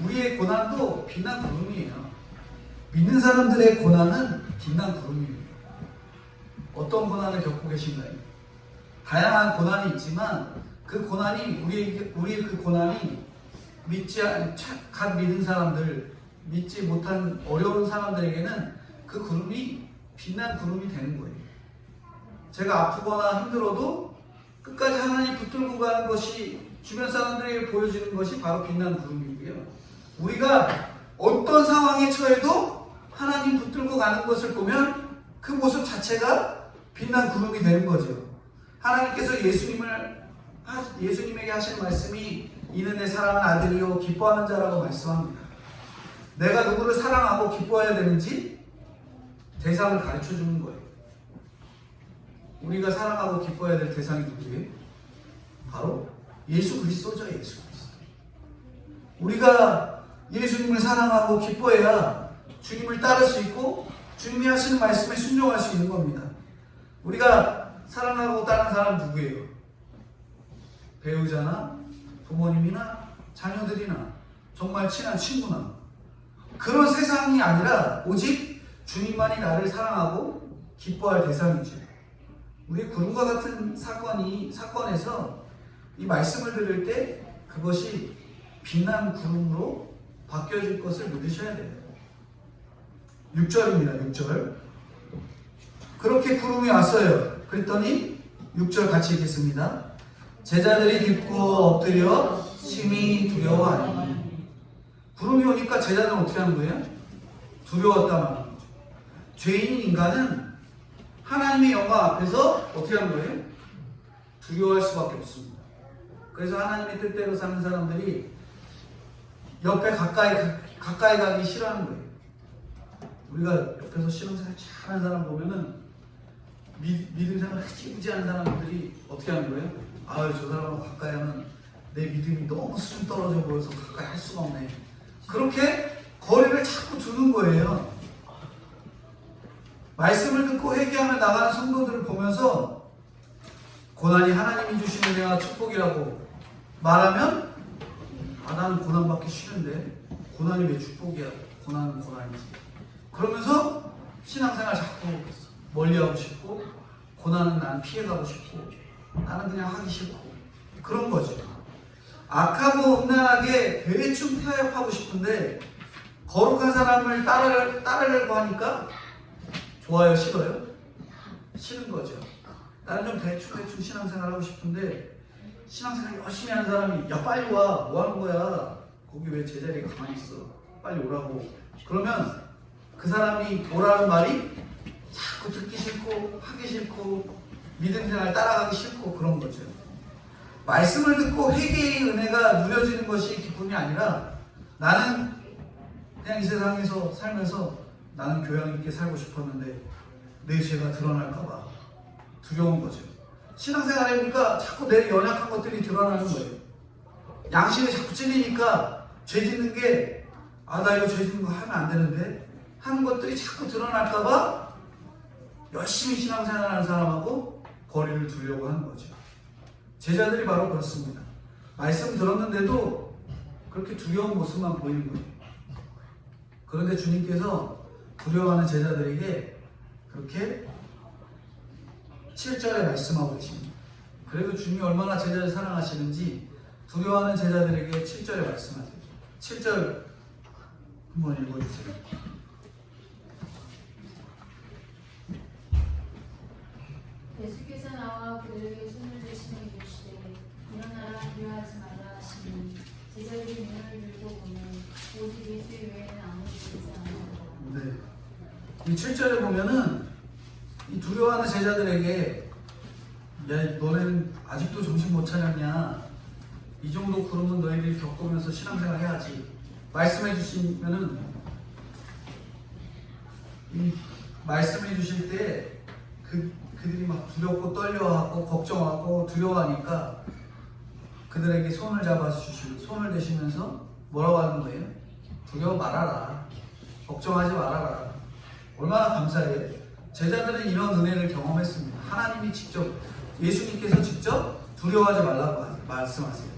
우리의 고난도 빛난 구름이에요. 믿는 사람들의 고난은 빛난 구름입니다. 어떤 고난을 겪고 계신가요? 다양한 고난이 있지만 그 고난이 우리의 그 고난이 갓 믿은 사람들, 믿지 못한 어려운 사람들에게는 그 구름이 빛난 구름이 되는 거예요. 제가 아프거나 힘들어도 끝까지 하나님 붙들고 가는 것이 주변 사람들에게 보여지는 것이 바로 빛난 구름이고요. 우리가 어떤 상황에 처해도 하나님 붙들고 가는 것을 보면 그 모습 자체가 빛난 구름이 되는 거죠. 하나님께서 예수님에게 하신 말씀이 이는 내 사랑하는 아들이요 기뻐하는 자라고 말씀합니다. 내가 누구를 사랑하고 기뻐해야 되는지 대상을 가르쳐 주는 거예요. 우리가 사랑하고 기뻐해야 될 대상이 누구예요? 바로 예수 그리스도죠. 예수 그리스도. 우리가 예수님을 사랑하고 기뻐해야 주님을 따를 수 있고 주님이 하시는 말씀에 순종할 수 있는 겁니다. 우리가 사랑하고 따르는 사람 누구예요? 배우자나 부모님이나 자녀들이나 정말 친한 친구나 그런 세상이 아니라 오직 주님만이 나를 사랑하고 기뻐할 대상이죠. 우리 구름과 같은 사건에서 이 말씀을 들을 때 그것이 빛난 구름으로 바뀌어질 것을 믿으셔야 돼요. 6절입니다. 6절. 그렇게 구름이 왔어요. 그랬더니 6절 같이 읽겠습니다. 제자들이 듣고 엎드려 심히 두려워하니. 구름이 오니까 제자들은 어떻게 하는 거예요? 두려웠단 말이죠. 죄인인 인간은 하나님의 영광 앞에서 어떻게 하는 거예요? 두려워할 수밖에 없습니다. 그래서 하나님의 뜻대로 사는 사람들이 옆에 가까이 가기 싫어하는 거예요. 우리가 옆에서 신앙생활 잘하는 사람 보면은 믿음 생활 흐지부지하는 사람들이 어떻게 하는 거예요? 아유, 저 사람하고 가까이 하면 내 믿음이 너무 수준 떨어져 보여서 가까이 할 수가 없네. 그렇게 거리를 자꾸 두는 거예요. 말씀을 듣고 회개하며 나가는 성도들을 보면서 고난이 하나님이 주시는 내가 축복이라고 말하면 나는 고난받기 싫은데 고난이 왜 축복이야? 고난은 고난이지. 그러면서 신앙생활 자꾸 멀리하고 싶고 고난은 난 피해가고 싶고 나는 그냥 하기 싫고 그런 거죠. 악하고 음란하게 대충 타협하고 싶은데 거룩한 사람을 따르려고 하니까 좋아요? 싫어요? 싫은 거죠. 나는 좀 대충 신앙생활 하고 싶은데 신앙생활 열심히 하는 사람이 야 빨리 와, 뭐 하는 거야? 거기 왜 제자리에 가만히 있어? 빨리 오라고. 그러면 그 사람이 오라는 말이 자꾸 듣기 싫고 하기 싫고 믿음생활 따라가기 싫고 그런 거죠. 말씀을 듣고 회개의 은혜가 누려지는 것이 기쁨이 아니라 나는 그냥 이 세상에서 살면서 나는 교양 있게 살고 싶었는데 내 죄가 드러날까봐 두려운 거죠. 신앙생활 해보니까 자꾸 내 연약한 것들이 드러나는 거예요. 양심이 자꾸 찔리니까 죄 짓는 게 나 이거 죄 짓는 거 하면 안 되는데 하는 것들이 자꾸 드러날까봐 열심히 신앙생활하는 사람하고 거리를 두려고 하는 거죠. 제자들이 바로 그렇습니다. 말씀 들었는데도 그렇게 두려운 모습만 보이는 거예요. 그런데 주님께서 두려워하는 제자들에게 그렇게 7절에 말씀하고 계십니다. 그래도 주님이 얼마나 제자를 사랑하시는지 두려워하는 제자들에게 7절에 말씀하세요. 7절 한번 읽어주세요. 예수께서 나와 그들에게 손을 대시며 이르시되 일어나라 두려워하지 말라 하시니 제자들이 눈을 들고 보면 오직 예수 외에는 아무도 보이지 않는다. 네. 이 7절에 보면은 이 두려워하는 제자들에게 야 너네는 아직도 정신 못 차렸냐? 이 정도 그러면 너희들이 겪으면서 신앙생활 해야지. 말씀해 주시면은 이 말씀해 주실 때 그들이 막 두렵고 떨려하고 걱정하고 두려워하니까 그들에게 손을 잡아주시고 손을 대시면서 뭐라고 하는 거예요? 두려워 말아라. 걱정하지 말아라. 얼마나 감사해요. 제자들은 이런 은혜를 경험했습니다. 하나님이 직접 예수님께서 직접 두려워하지 말라고 말씀하세요.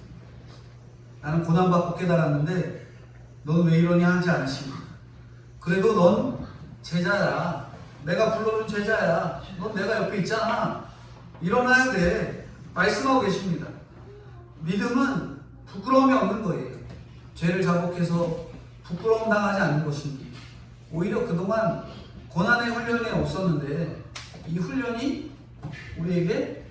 나는 고난받고 깨달았는데 넌 왜 이러니 하지 않으십니까? 그래도 넌 제자야. 내가 불러준 제자야. 넌 내가 옆에 있잖아. 일어나야 돼. 말씀하고 계십니다. 믿음은 부끄러움이 없는 거예요. 죄를 자복해서 부끄러움 당하지 않는 것인지 오히려 그동안 고난의 훈련이 없었는데 이 훈련이 우리에게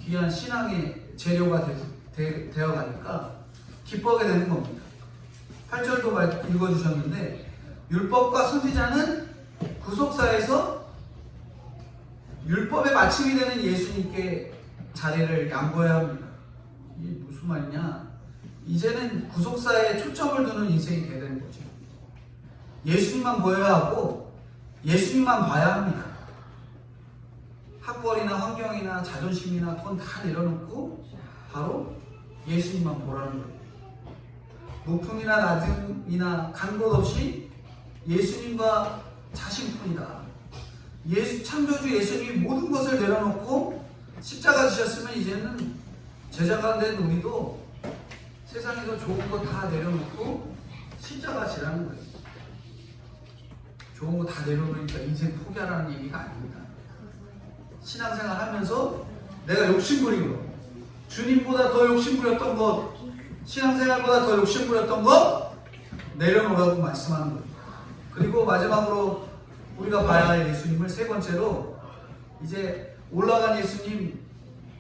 귀한 신앙의 재료가 되어가니까 기뻐하게 되는 겁니다. 8절도 읽어주셨는데 율법과 선지자는 구속사에서 율법의 마침이 되는 예수님께 자리를 양보해야 합니다. 이게 무슨 말이냐? 이제는 구속사에 초점을 두는 인생이 돼야 되는 거죠. 예수님만 보여야 하고 예수님만 봐야 합니다. 학벌이나 환경이나 자존심이나 그건 다 내려놓고 바로 예수님만 보라는 거예요. 높음이나 낮음이나 간 곳 없이 예수님과 자신뿐이다. 창조주 예수님이 모든 것을 내려놓고 십자가 지셨으면 이제는 제자가 된 우리도 세상에서 좋은 거 다 내려놓고 십자가 지라는 거예요. 좋은 거 다 내려놓으니까 인생 포기하라는 얘기가 아닙니다. 신앙생활 하면서 내가 욕심부리고 주님보다 더 욕심부렸던 것, 신앙생활보다 더 욕심부렸던 것 내려놓으라고 말씀하는 거예요. 그리고 마지막으로 우리가 봐야 할 예수님을 세 번째로 이제 올라간 예수님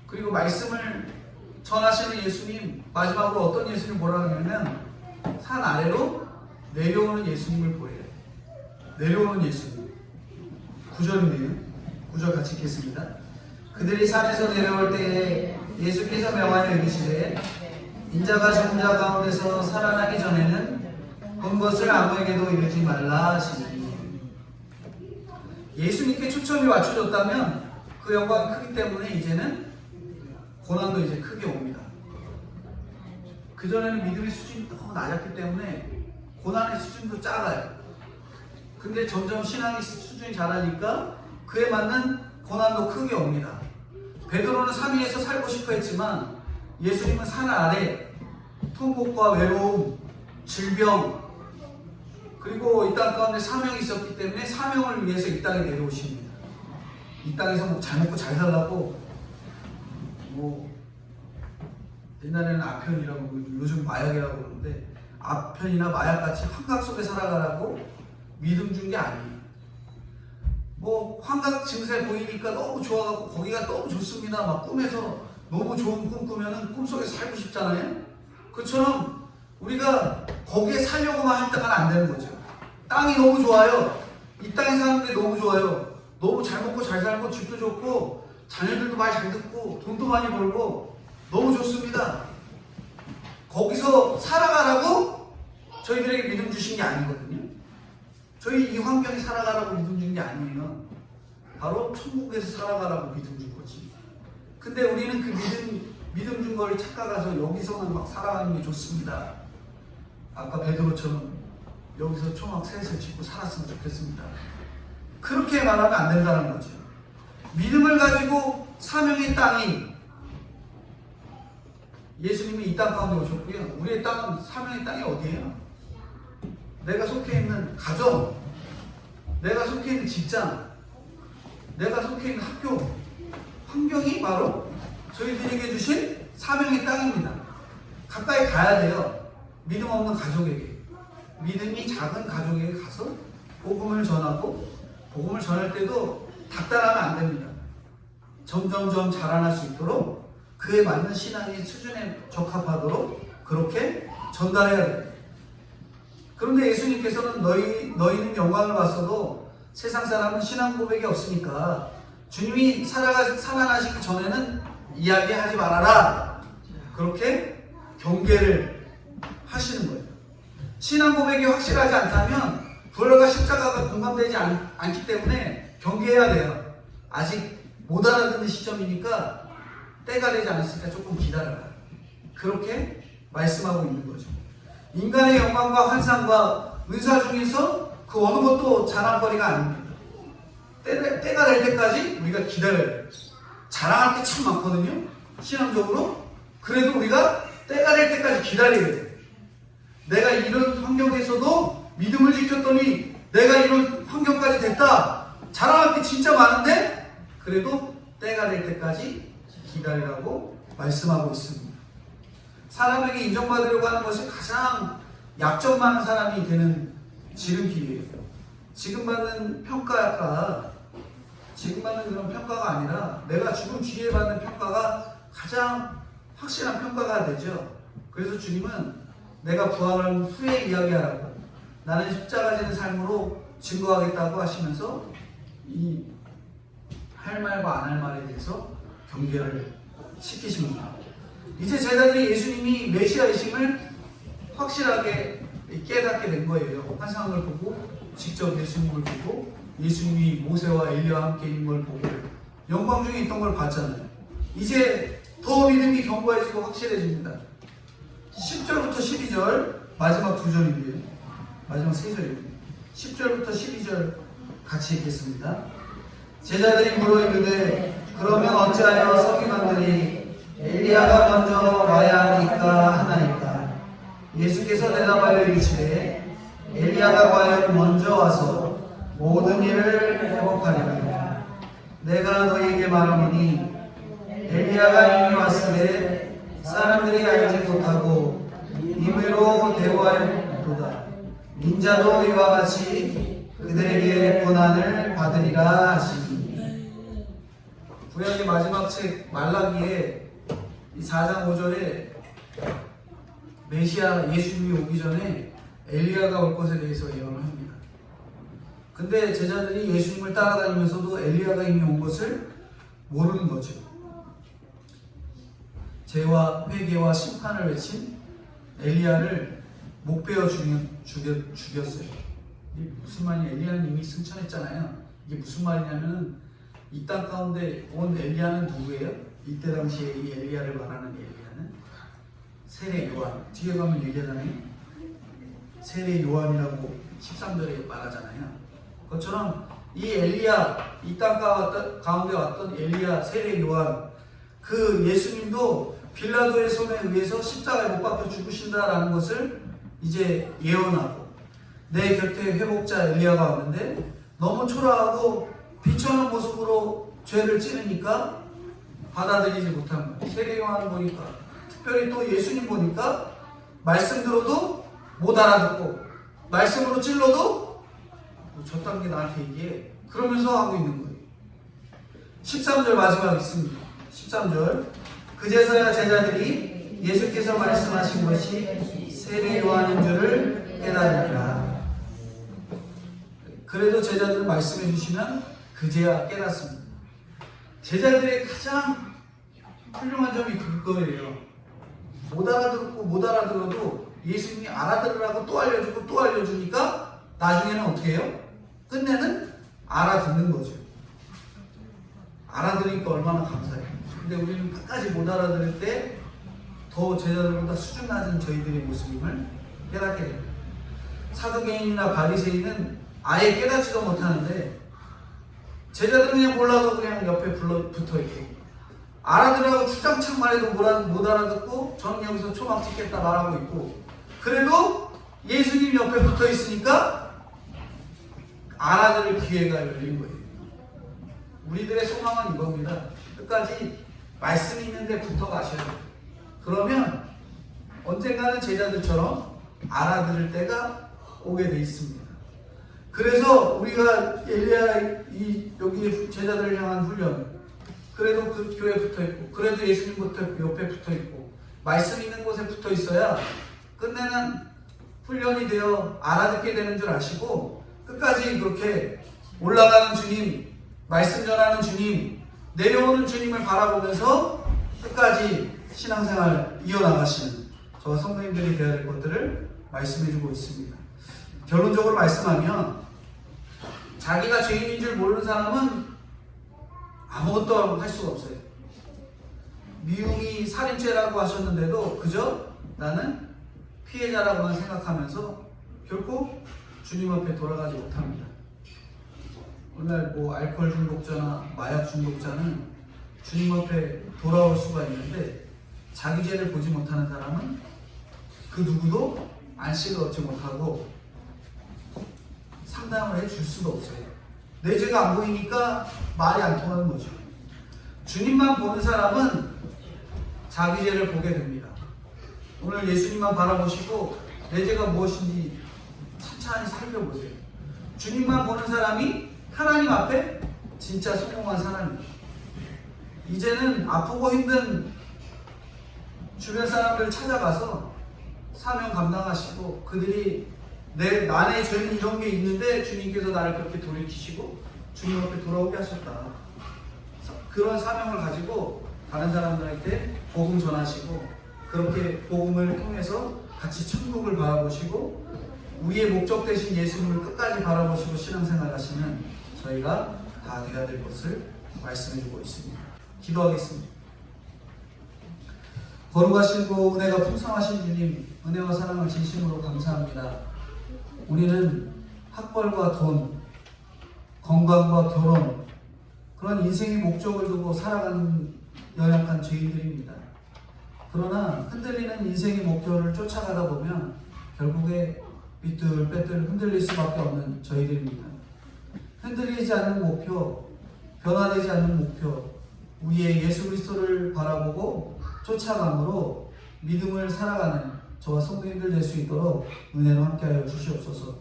그리고 말씀을 전하시는 예수님 마지막으로 어떤 예수님 보라고 하냐면 산 아래로 내려오는 예수님을 보여요. 내려오는 예수님 9절인데요. 9절 같이 읽겠습니다. 그들이 산에서 내려올 때에 예수께서 명하여 이르시되 인자가 죽은 자 가운데서 살아나기 전에는 본 것을 아무에게도 이르지 말라 하시니 예수님께 초점이 맞춰졌다면 그 영광이 크기 때문에 이제는 고난도 이제 크게 옵니다. 그전에는 믿음의 수준이 너무 낮았기 때문에 고난의 수준도 작아요. 근데 점점 신앙의 수준이 자라니까 그에 맞는 고난도 크게 옵니다. 베드로는 산 위에서 살고 싶어 했지만 예수님은 산 아래 통곡과 외로움, 질병, 그리고 이 땅 가운데 사명이 있었기 때문에 사명을 위해서 이 땅에 내려오십니다. 이 땅에서 뭐 잘 먹고 잘 살라고 뭐 옛날에는 아편이라고 요즘 마약이라고 그러는데 아편이나 마약같이 환각 속에 살아가라고 믿음 준 게 아니에요. 뭐 환각 증세 보이니까 너무 좋아갖고 거기가 너무 좋습니다. 막 꿈에서 너무 좋은 꿈 꾸면은 꿈속에서 살고 싶잖아요. 그처럼 우리가 거기에 살려고만 했다가는 안 되는 거죠. 땅이 너무 좋아요. 이 땅에 사는 게 너무 좋아요. 너무 잘 먹고 잘 살고 집도 좋고 자녀들도 말 잘 듣고 돈도 많이 벌고 너무 좋습니다. 거기서 살아가라고 저희들에게 믿음 주신 게 아니거든요. 저희 이 환경에 살아가라고 믿음 준 게 아니에요. 바로 천국에서 살아가라고 믿음 준 거지. 근데 우리는 그 믿음 준 거를 착각해서 여기서만 막 살아가는 게 좋습니다. 아까 베드로처럼 여기서 초막 셋을 짓고 살았으면 좋겠습니다. 그렇게 말하면 안 된다는 거죠. 믿음을 가지고 사명의 땅이 예수님이 이 땅 가운데 오셨고요. 우리의 땅은 사명의 땅이 어디예요? 내가 속해 있는 가정, 내가 속해 있는 직장, 내가 속해 있는 학교, 환경이 바로 저희들에게 주신 사명의 땅입니다. 가까이 가야 돼요. 믿음 없는 가족에게. 믿음이 작은 가족에게 가서 복음을 전하고 복음을 전할 때도 닥달하면 안 됩니다. 점점점 자라날 수 있도록 그에 맞는 신앙의 수준에 적합하도록 그렇게 전달해야 됩니다. 그런데 예수님께서는 너희는 영광을 봤어도 세상 사람은 신앙 고백이 없으니까 주님이 살아나시기 전에는 이야기하지 말아라. 그렇게 경계를 하시는 거예요. 신앙 고백이 확실하지 않다면 부활과 십자가가 공감되지 않기 때문에 경계해야 돼요. 아직 못 알아듣는 시점이니까 때가 되지 않았으니까 조금 기다려라. 그렇게 말씀하고 있는 거죠. 인간의 영광과 환상과 은사 중에서 그 어느 것도 자랑거리가 아닙니다. 때가 될 때까지 우리가 기다려야 돼요. 자랑할 게 참 많거든요. 신앙적으로. 그래도 우리가 때가 될 때까지 기다려야 돼요. 내가 이런 환경에서도 믿음을 지켰더니 내가 이런 환경까지 됐다. 자랑할 게 진짜 많은데 그래도 때가 될 때까지 기다리라고 말씀하고 있습니다. 사람에게 인정받으려고 하는 것이 가장 약점 많은 사람이 되는 지름길이에요. 지금 받는 평가가 지금 받는 그런 평가가 아니라 내가 죽음 뒤에 받는 평가가 가장 확실한 평가가 되죠. 그래서 주님은 내가 부활한 후에 이야기하라고 나는 십자가 지는 삶으로 증거하겠다고 하시면서 이 할 말과 안 할 말에 대해서 경계를 시키십니다. 이제 제자들이 예수님이 메시아이심을 확실하게 깨닫게 된 거예요. 환상을 보고 직접 예수님을 보고 예수님이 모세와 엘리야와 함께 있는 걸 보고 영광 중에 있던 걸 봤잖아요. 이제 더 믿음이 견고해지고 확실해집니다. 10절부터 12절 마지막 두 절인데요. 마지막 세 절입니다. 10절부터 12절 같이 읽겠습니다. 제자들이 물어 이르되 그러면 어찌하여 서기관들이 엘리야가 먼저 와야 하니까 하나이까? 예수께서 대답하여 이르시되 엘리야가 과연 먼저 와서 모든 일을 회복하리라. 내가 너희에게 말하노니 엘리야가 이미 왔으되 사람들이 알지 못하고 임의로 대우하였도다. 인자도 이와 같이 그들에게 고난을 받으리라 하시니. 구약의 마지막 책 말라기에 이 4장 5절에 메시아 예수님이 오기 전에 엘리야가 올 것에 대해서 예언을 합니다. 근데 제자들이 예수님을 따라다니면서도 엘리야가 이미 온 것을 모르는 거죠. 죄와 회개와 심판을 외친 엘리야를 목 베어 죽였어요. 무슨 말이냐? 엘리야는 이미 승천했잖아요. 이게 무슨 말이냐면은 이 땅 가운데 온 엘리야는 누구예요? 이때 당시에 이 엘리야를 말하는 엘리야는 세례 요한. 뒤에 가면 얘기하잖아요. 세례 요한이라고 13절에 말하잖아요. 그것처럼 이 엘리야, 이 땅 가운데 왔던 엘리야, 세례 요한, 그 예수님도 빌라도의 손에 의해서 십자가에 못 박혀 죽으신다라는 것을 이제 예언하고, 내 곁에 회복자 엘리야가 왔는데 너무 초라하고 비천한 모습으로 죄를 지으니까 받아들이지 못한 거예요. 세례 요한을 보니까, 특별히 또 예수님 보니까 말씀 들어도 못 알아듣고, 말씀으로 찔러도 저딴 게 나한테 얘기해, 그러면서 하고 있는 거예요. 13절 마지막 있습니다. 13절, 그제서야 제자들이 예수께서 말씀하신 것이 세례 요한인 줄을 깨달으리라. 그래도 제자들은 말씀해 주시면 그제야 깨닫습니다. 제자들의 가장 훌륭한 점이 그거예요. 못 알아듣고 못 알아들어도 예수님이 알아들으라고 또 알려주고 또 알려주니까 나중에는 어떻게 해요? 끝내는 알아듣는 거죠. 알아들으니까 얼마나 감사해요. 근데 우리는 끝까지 못 알아들을 때 더 제자들보다 수준 낮은 저희들의 모습임을 깨닫게 됩니다. 사두개인이나 바리새인은 아예 깨닫지도 못하는데 제자들은 그냥 몰라도 그냥 옆에 붙어있고, 알아들으라고 주장창 말해도 못 알아듣고 저는 여기서 초막 찍겠다 말하고 있고, 그래도 예수님 옆에 붙어있으니까 알아들을 기회가 열린 거예요. 우리들의 소망은 이겁니다. 끝까지 말씀이 있는데 붙어 가셔야 돼요. 그러면 언젠가는 제자들처럼 알아들을 때가 오게 돼 있습니다. 그래서 우리가 엘리야 여기 제자들을 향한 훈련, 그래도 그 교회에 붙어 있고, 그래도 예수님 붙어 있고, 옆에 붙어 있고, 말씀 있는 곳에 붙어 있어야 끝내는 훈련이 되어 알아듣게 되는 줄 아시고, 끝까지 그렇게 올라가는 주님, 말씀 전하는 주님, 내려오는 주님을 바라보면서 끝까지 신앙생활 이어나가시는 저와 성도님들이 되어야 될 것들을 말씀해주고 있습니다. 결론적으로 말씀하면, 자기가 죄인인 줄 모르는 사람은 아무것도 할 수가 없어요. 미움이 살인죄라고 하셨는데도 그저 나는 피해자라고만 생각하면서 결코 주님 앞에 돌아가지 못합니다. 오늘 알코올 중독자나 마약 중독자는 주님 앞에 돌아올 수가 있는데, 자기 죄를 보지 못하는 사람은 그 누구도 안식을 얻지 못하고 상담을 해줄 수도 없어요. 내 죄가 안 보이니까 말이 안 통하는 거죠. 주님만 보는 사람은 자기 죄를 보게 됩니다. 오늘 예수님만 바라보시고 내 죄가 무엇인지 천천히 살펴보세요. 주님만 보는 사람이 하나님 앞에 진짜 성공한 사람입니다. 이제는 아프고 힘든 주변 사람들을 찾아가서 사명 감당하시고, 그들이 나의 죄는 이런 게 있는데 주님께서 나를 그렇게 돌이키시고 주님 앞에 돌아오게 하셨다. 그런 사명을 가지고 다른 사람들한테 복음 전하시고, 그렇게 복음을 통해서 같이 천국을 바라보시고 우리의 목적 되신 예수님을 끝까지 바라보시고 신앙생활 하시는 저희가 다 되어야 될 것을 말씀해주고 있습니다. 기도하겠습니다. 거룩하시고 은혜가 풍성하신 주님, 은혜와 사랑을 진심으로 감사합니다. 우리는 학벌과 돈, 건강과 결혼, 그런 인생의 목적을 두고 살아가는 연약한 죄인들입니다. 그러나 흔들리는 인생의 목표를 쫓아가다 보면 결국에 삐뚤빼뚤 흔들릴 수밖에 없는 저희들입니다. 흔들리지 않는 목표, 변화되지 않는 목표, 우리의 예수 그리스도를 바라보고 쫓아감으로 믿음을 살아가는 저와 성도님들 될 수 있도록 은혜로 함께하여 주시옵소서.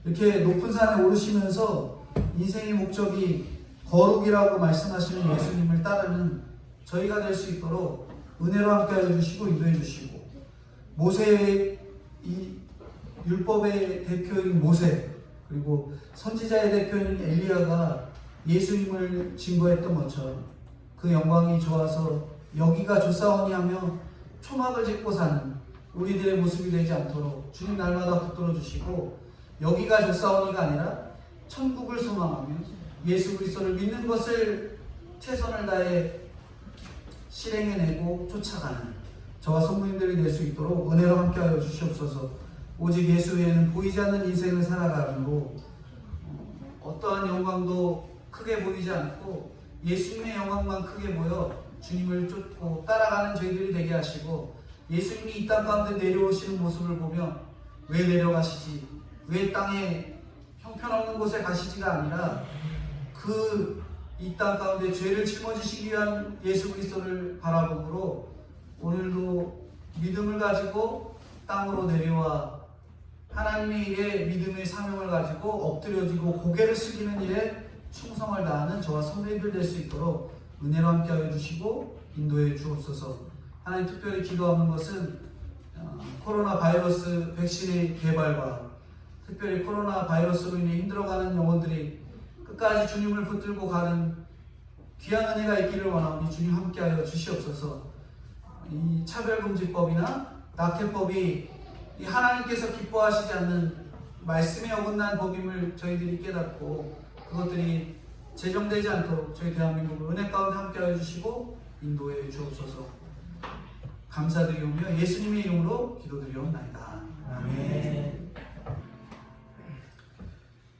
이렇게 높은 산에 오르시면서 인생의 목적이 거룩이라고 말씀하시는 예수님을 따르는 저희가 될 수 있도록 은혜로 함께하여 주시고 인도해 주시고, 모세의 이 율법의 대표인 모세, 그리고 선지자의 대표인 엘리야가 예수님을 증거했던 것처럼 그 영광이 좋아서 여기가 좋사오니 하며 초막을 짓고 사는 우리들의 모습이 되지 않도록 주님 날마다 붙들어 주시고, 여기가 좋사오니가 아니라 천국을 소망하며 예수 그리스도를 믿는 것을 최선을 다해 실행해내고 쫓아가는 저와 성도님들이 될 수 있도록 은혜로 함께하여 주시옵소서. 오직 예수 외에는 보이지 않는 인생을 살아가므로 어떠한 영광도 크게 보이지 않고 예수님의 영광만 크게 보여 주님을 쫓고 따라가는 저희들이 되게 하시고, 예수님이 이 땅 가운데 내려오시는 모습을 보며 왜 내려가시지, 왜 땅에 형편없는 곳에 가시지가 아니라 그 이 땅 가운데 죄를 짊어지시기 위한 예수 그리스도를 바라보므로 오늘도 믿음을 가지고 땅으로 내려와 하나님의 일에 믿음의 사명을 가지고 엎드려지고 고개를 숙이는 일에 충성을 다하는 저와 성도님들 될 수 있도록 은혜로 함께하여 주시고 인도해 주옵소서. 하나님, 특별히 기도하는 것은 코로나 바이러스 백신의 개발과 특별히 코로나 바이러스로 인해 힘들어가는 영혼들이 끝까지 주님을 붙들고 가는 귀한 은혜가 있기를 원하오니 주님 함께하여 주시옵소서. 이 차별금지법이나 낙태법이 이 하나님께서 기뻐하시지 않는 말씀에 어긋난 법임을 저희들이 깨닫고 그것들이 제정되지 않도록 저희 대한민국을 은혜 가운데 함께하여 주시고 인도해 주옵소서. 감사드리오며 예수님의 이름으로 기도드리옵나이다. 아멘.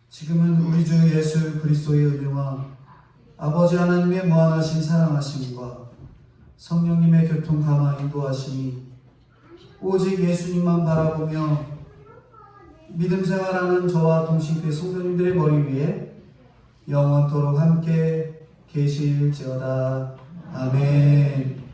지금은 우리 주 예수 그리스도의 은혜와 아버지 하나님의 무한하신 사랑하심과 성령님의 교통 감화 인도하심이 오직 예수님만 바라보며 믿음 생활하는 저와 동신교회 성도님들의 머리 위에 영원토록 함께 계실지어다. 아멘.